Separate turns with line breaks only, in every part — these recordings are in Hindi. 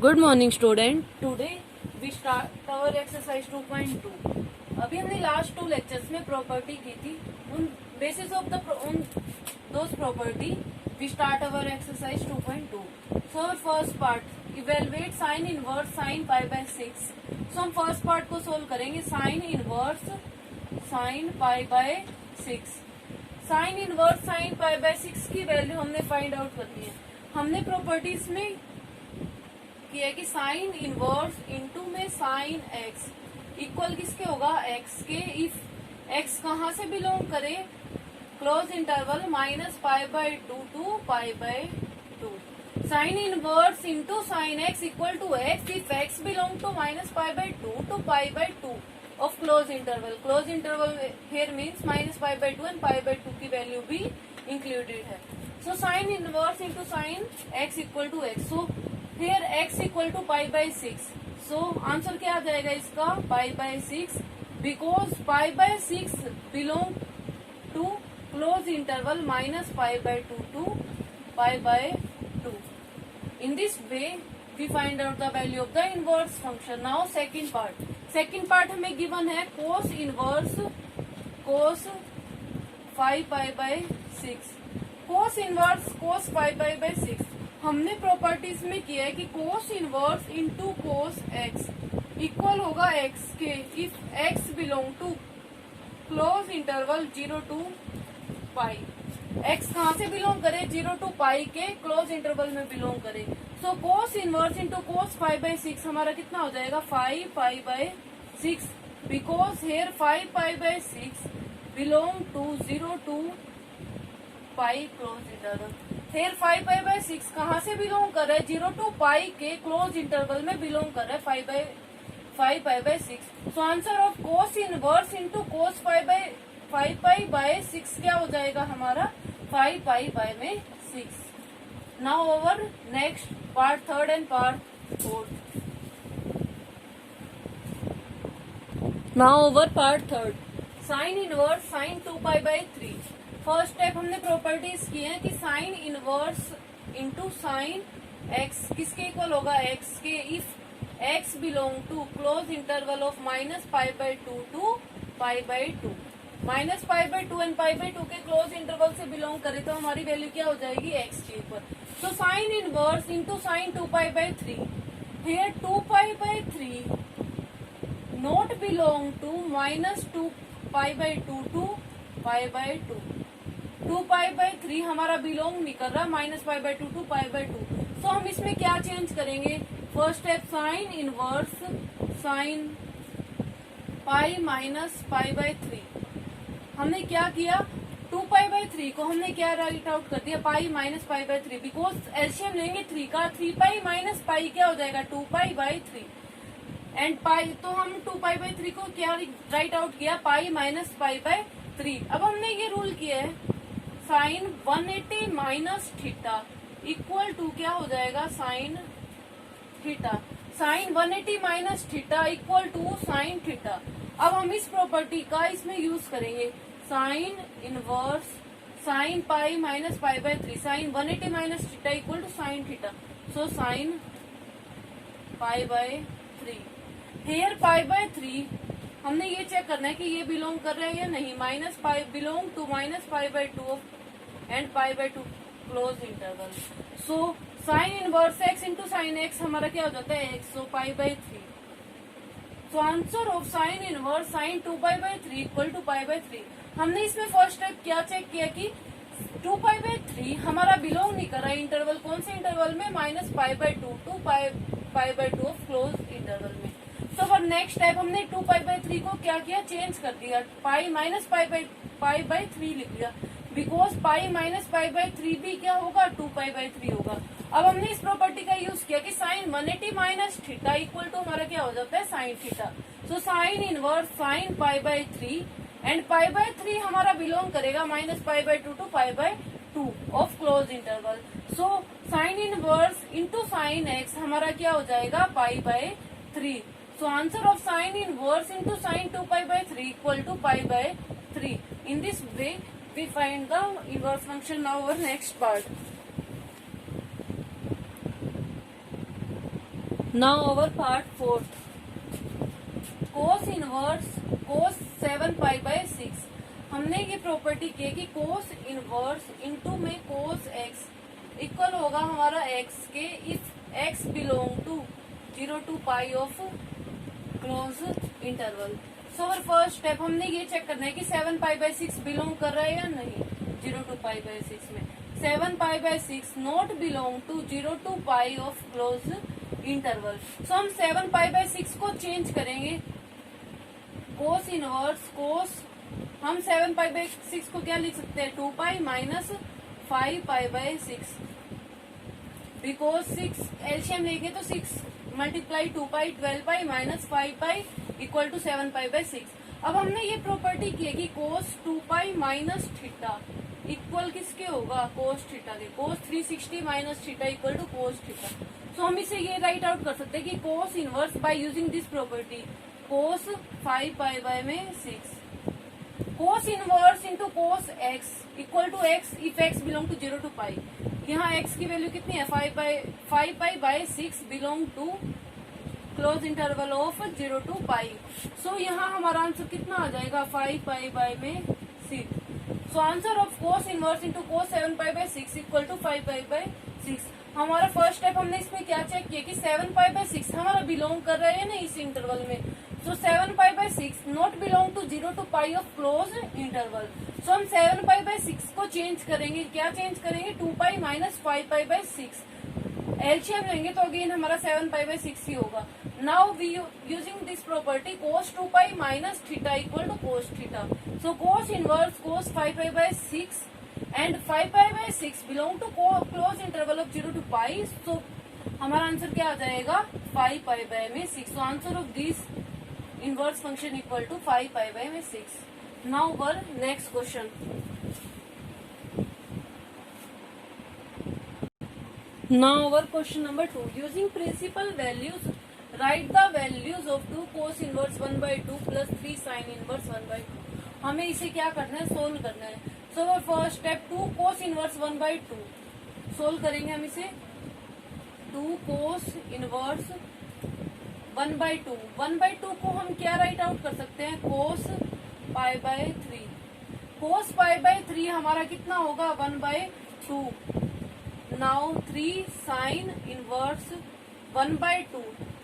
Good morning student. Today we start our exercise 2.2। अभी हमने लास्ट 2 लेक्चर्स में प्रॉपर्टी की थी। On basis of the those property we start our exercise 2.2। So our first part evaluate sine inverse sine pi by 6। So हम फर्स्ट पार्ट को सोल्व करेंगे। Sine inverse sine pi by 6। Sine inverse sine pi by 6 की वैल्यू हमने फाइंड आउट करनी है। हमने प्रॉपर्टीज में किया कि साइन इनवर्स इनटू में साइन एक्स इक्वल किसके होगा, एक्स के। इफ एक्स कहाँ से बिलोंग करे, close interval minus pi by 2 to pi by 2। Sine inverse into sine x equal to x if x belong to minus pi by 2 to pi by 2 of close interval. Close interval here means minus pi by 2 and pi by 2 की वैल्यू भी इंक्लूडेड है। So sine inverse into sine x equal to x. So here x equal to pi by 6। So answer क्या आ जाएगा इसका, pi by 6, because pi by 6 belong to close interval minus pi by 2 to pi by 2। In this way we find out the value of the inverse function. Now second part. Second part हमें गिवन है cos inverse cos 5 pi by 6। Cos inverse cos 5 pi by 6 हमने प्रॉपर्टीज में किया है कि कोस इनवर्स इनटू कोस एक्स इक्वल होगा एक्स के if x belong to close interval 0 to pi. X कहाँ से बिलोंग करे, 0 टू पाई के क्लोज इंटरवल में बिलोंग करे। So cos inverse into cos 5 by 6 हमारा कितना हो जाएगा, 5 pi by 6, because here 5 pi by 6 belong to 0 to pi closed interval. फिर 5 पाई बाय 6 कहाँ से बिलोंग कर रहा है, 0 टू पाई के क्लोज इंटरवल में बिलोंग कर रहा है 5 pi by 6। So answer of cos inverse into cos 5 pi by 6 क्या हो जाएगा हमारा, 5 पाई बाय में 6। Now our next part third and part fourth. Now our part third. Sine inverse sine 2 pi by 3। First step हमने प्रॉपर्टीज की है कि sine inverse into sine x किसके इक्वल होगा, एक्स के। If x belong to close interval of minus pi by 2 to pi by 2। Minus pi by 2 and pi by 2 के क्लोज इंटरवल से बिलोंग करे तो हमारी वैल्यू क्या हो जाएगी, एक्स के ऊपर। So sine inverse into sine 2 pi by 3। Here 2 pi by 3 not belong to minus 2 pi by 2 to pi by 2। 2 pi by 3 हमारा बिलोंग नहीं कर रहा minus pi by 2 to pi by 2। So हम इसमें क्या चेंज करेंगे, first step sine inverse sine pi minus pi by 3। हमने क्या किया, 2 पाई बाय 3 को हमने क्या राइट आउट कर दिया, पाई minus pi by 3, because LCM लेंगे 3 का, 3 पाई माइनस पाई क्या हो जाएगा, 2 पाई बाय 3 एंड पाई। तो हम 2 पाई बाय 3 को क्या राइट आउट किया, पाई माइनस पाई बाय 3। अब हमने ये रूल किया है sine 180 minus theta equal to क्या हो जाएगा, sine theta. Sine 180 minus theta equal to sine theta. अब हम इस प्रॉपर्टी का इसमें यूज करेंगे, sine inverse sine pi minus pi by 3। Sine 180 minus theta equal to sine theta. So sine pi by 3। Here pi by 3 हमने ये चेक करना है कि ये बिलोंग कर रहा है या नहीं, minus pi belong to minus pi by 2 and pi by 2 close interval. So sine inverse x into sine x हमारा क्या हो जाता है, x. So pi by 3। So answer of sine inverse sine 2 pi by 3 equal to pi by 3। हमने इसमें फर्स्ट स्टेप क्या चेक किया कि 2 पाई बाय 3 हमारा बिलोंग नहीं कर रहा है इंटरवल, कौन से इंटरवल में, minus pi by 2 to pi by 2 close interval में। तो फॉर नेक्स्ट स्टेप हमने 2 पाई बाय 3 को क्या किया, चेंज कर दिया, पाई माइनस पाई बाय 3 लिख दिया, because pi minus pi by 3 भी क्या होगा, 2 पाई बाय 3 होगा। अब हमने इस प्रॉपर्टी का यूज किया कि sine 180 minus theta equal to हमारा क्या हो जाता है, sine theta. So sine inverse sine pi by 3 and pi by 3 हमारा बिलोंग करेगा minus pi by 2 to pi by 2 of close interval. So sine inverse into sine x हमारा क्या हो जाएगा, pi by 3। So answer of sin inverse into sin 2 pi by 3 equal to pi by 3. In this way we find the inverse function. Now our next part. Now our part fourth, cos inverse cos 7 pi by 6। हमने ये प्रॉपर्टी की कि कोस इनवर्स इनटू में कोस एक्स इक्वल होगा हमारा एक्स के if x belong to 0 to pi of close interval. So our first step हमने ये चेक करना है कि 7 पाई बाय 6 बिलोंग कर रहा है या नहीं 0 to पाई बाय 6 में। 7 pi by 6 not belong to 0 to pi of close interval. So हम 7 पाई बाय 6 को चेंज करेंगे कोस इनवर्स कोस, हम 7 पाई बाय 6 को क्या लिख सकते हैं 2 pi minus 5 pi by 6, because 6 LCM लेंगे तो 6 multiply 2 pi 12 pi minus 5 pi equal to 7 pi by 6। अब हमने ये प्रॉपर्टी की है कि cos 2 pi minus theta equal किसके होगा कोस थीटा के, cos 360 minus theta equal to cos theta. So हम इसे ये राइट आउट कर सकते हैं कि cos inverse by using this property cos 5 pi by में 6, cos inverse into cos x equal to x if x belong to 0 to pi. यहाँ एक्स की वैल्यू कितनी है 5 pi by 6 belong to close interval of 0 to pi. So यहाँ हमारा आंसर कितना आ जाएगा 5 पाई बाय में 6। So answer of cos inverse into cos 7 pi by 6 equal to 5 pi by 6। हमारा फर्स्ट स्टेप हमने इसमें क्या चेक किया कि 7 पाई बाय 6 हमारा बिलोंग कर रहा है ना इस इंटरवल में। So 7 pi by 6 not belong to 0 to pi of close interval. So हम 7 पाई बाय 6 को चेंज करेंगे, क्या चेंज करेंगे 2 pi minus 5 pi by 6, LCM लेंगे तो अगेन हमारा 7 पाई बाय 6 ही होगा। Now we using this property cos 2 pi minus theta equal to cos theta. So cos inverse cos 5 pi by 6 and 5 pi by 6 belong to close interval of 0 to pi. So हमारा आंसर क्या आ जाएगा 5 पाई बाय में 6। So answer of this inverse function equal to 5 pi by में 6। Now our next question. Now our question number 2. Using principal values, write the values of 2 cos inverse 1 by 2 plus 3 sin inverse 1 by 2. हमें इसे क्या करना है सोल्व करना है। So first step 2 cos inverse 1 by 2 solve करेंगे हम इसे। 2 cos inverse 1 by 2, 1 by 2 को हम क्या राइट आउट कर सकते हैं cos pi by 3। cos pi by 3 हमारा कितना होगा 1 by 2। Now 3 sine inverse 1 by 2,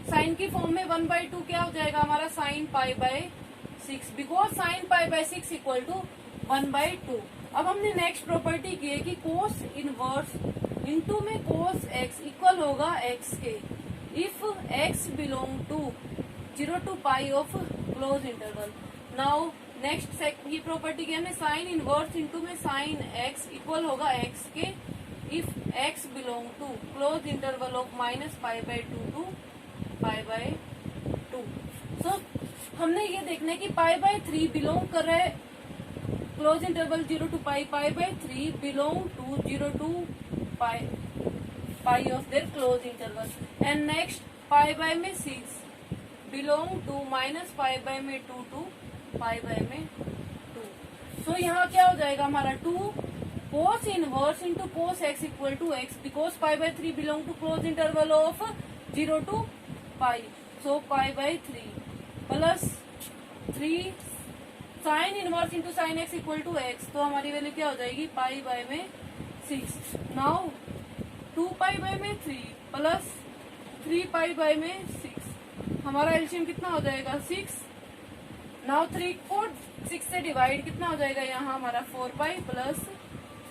sine की फॉर्म में 1 by 2 क्या हो जाएगा हमारा sine pi by 6, because sine pi by 6 equal to 1 by 2। अब हमने नेक्स्ट प्रॉपर्टी की है कि कोस इनवर्स इनटू में कोस एक्स इक्वल होगा एक्स के if x belong to 0 to pi of close interval. Now next ये प्रॉपर्टी की हमने साइन इनवर्स इनटू में साइन एक्स इक्वल होगा एक्स के if x belong to close interval of minus pi by 2 to pi by 2। So हमने ये देखना है कि पाई बाय 3 बिलोंग कर रहा है close interval 0 to pi, pi by 3 belong to 0 to pi of there close interval. And next pi by में 6 belong to minus pi by में 2 टू पाई बाय में 2। सो यहाँ क्या हो जाएगा हमारा 2 cos inverse into cos x equal to x because pi by 3 belong to close interval of 0 to pi. So pi by 3 plus 3 sin inverse into sin x equal to x, तो हमारी वैल्यू क्या हो जाएगी पाई बाय में 6। नाउ 2 पाई बाय में 3 प्लस 3 पाई बाय में 6, हमारा एलसीएम कितना हो जाएगा 6। नाउ 3 को 6 से डिवाइड कितना हो जाएगा यहाँ हमारा 4 pi plus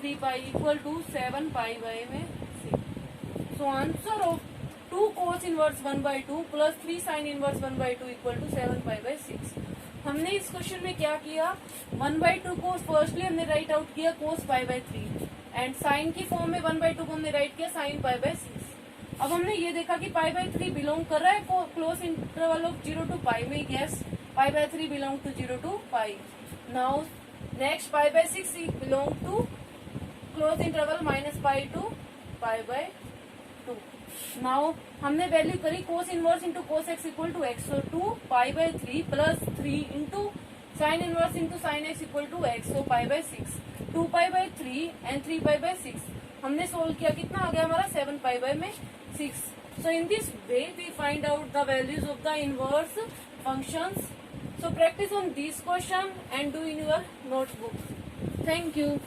3 pi equal to 7 pi by में 6। So answer of 2 cos inverse 1 by 2 plus 3 sine inverse 1 by 2 equal to 7 pi by 6। हमने इस क्वेश्चन में क्या किया 1 by 2 को फर्स्टली हमने राइट आउट किया cos pi by 3 and sine की फॉर्म में 1 by 2 को हमने राइट किया साइन पाई बाय 6। अब हमने ये देखा कि पाई बाय 3 बिलोंग कर रहा है close interval of 0 to pi में, yes pi by 3 belong to 0 to pi. Now next pi by 6 belong to close interval minus pi to pi by 2। Now हमने वैल्यू करी cos inverse into cos x equal to x, so 2 pi by 3 plus 3 into sine inverse into sine x equal to x, so pi by 6। 2 pi by 3 and 3 pi by 6 हमने सोल्व किया, कितना आ गया हमारा 7 पाई बाय में 6। So in this way we find out the values of the inverse functions. So practice on this question and do in your notebook. Thank you.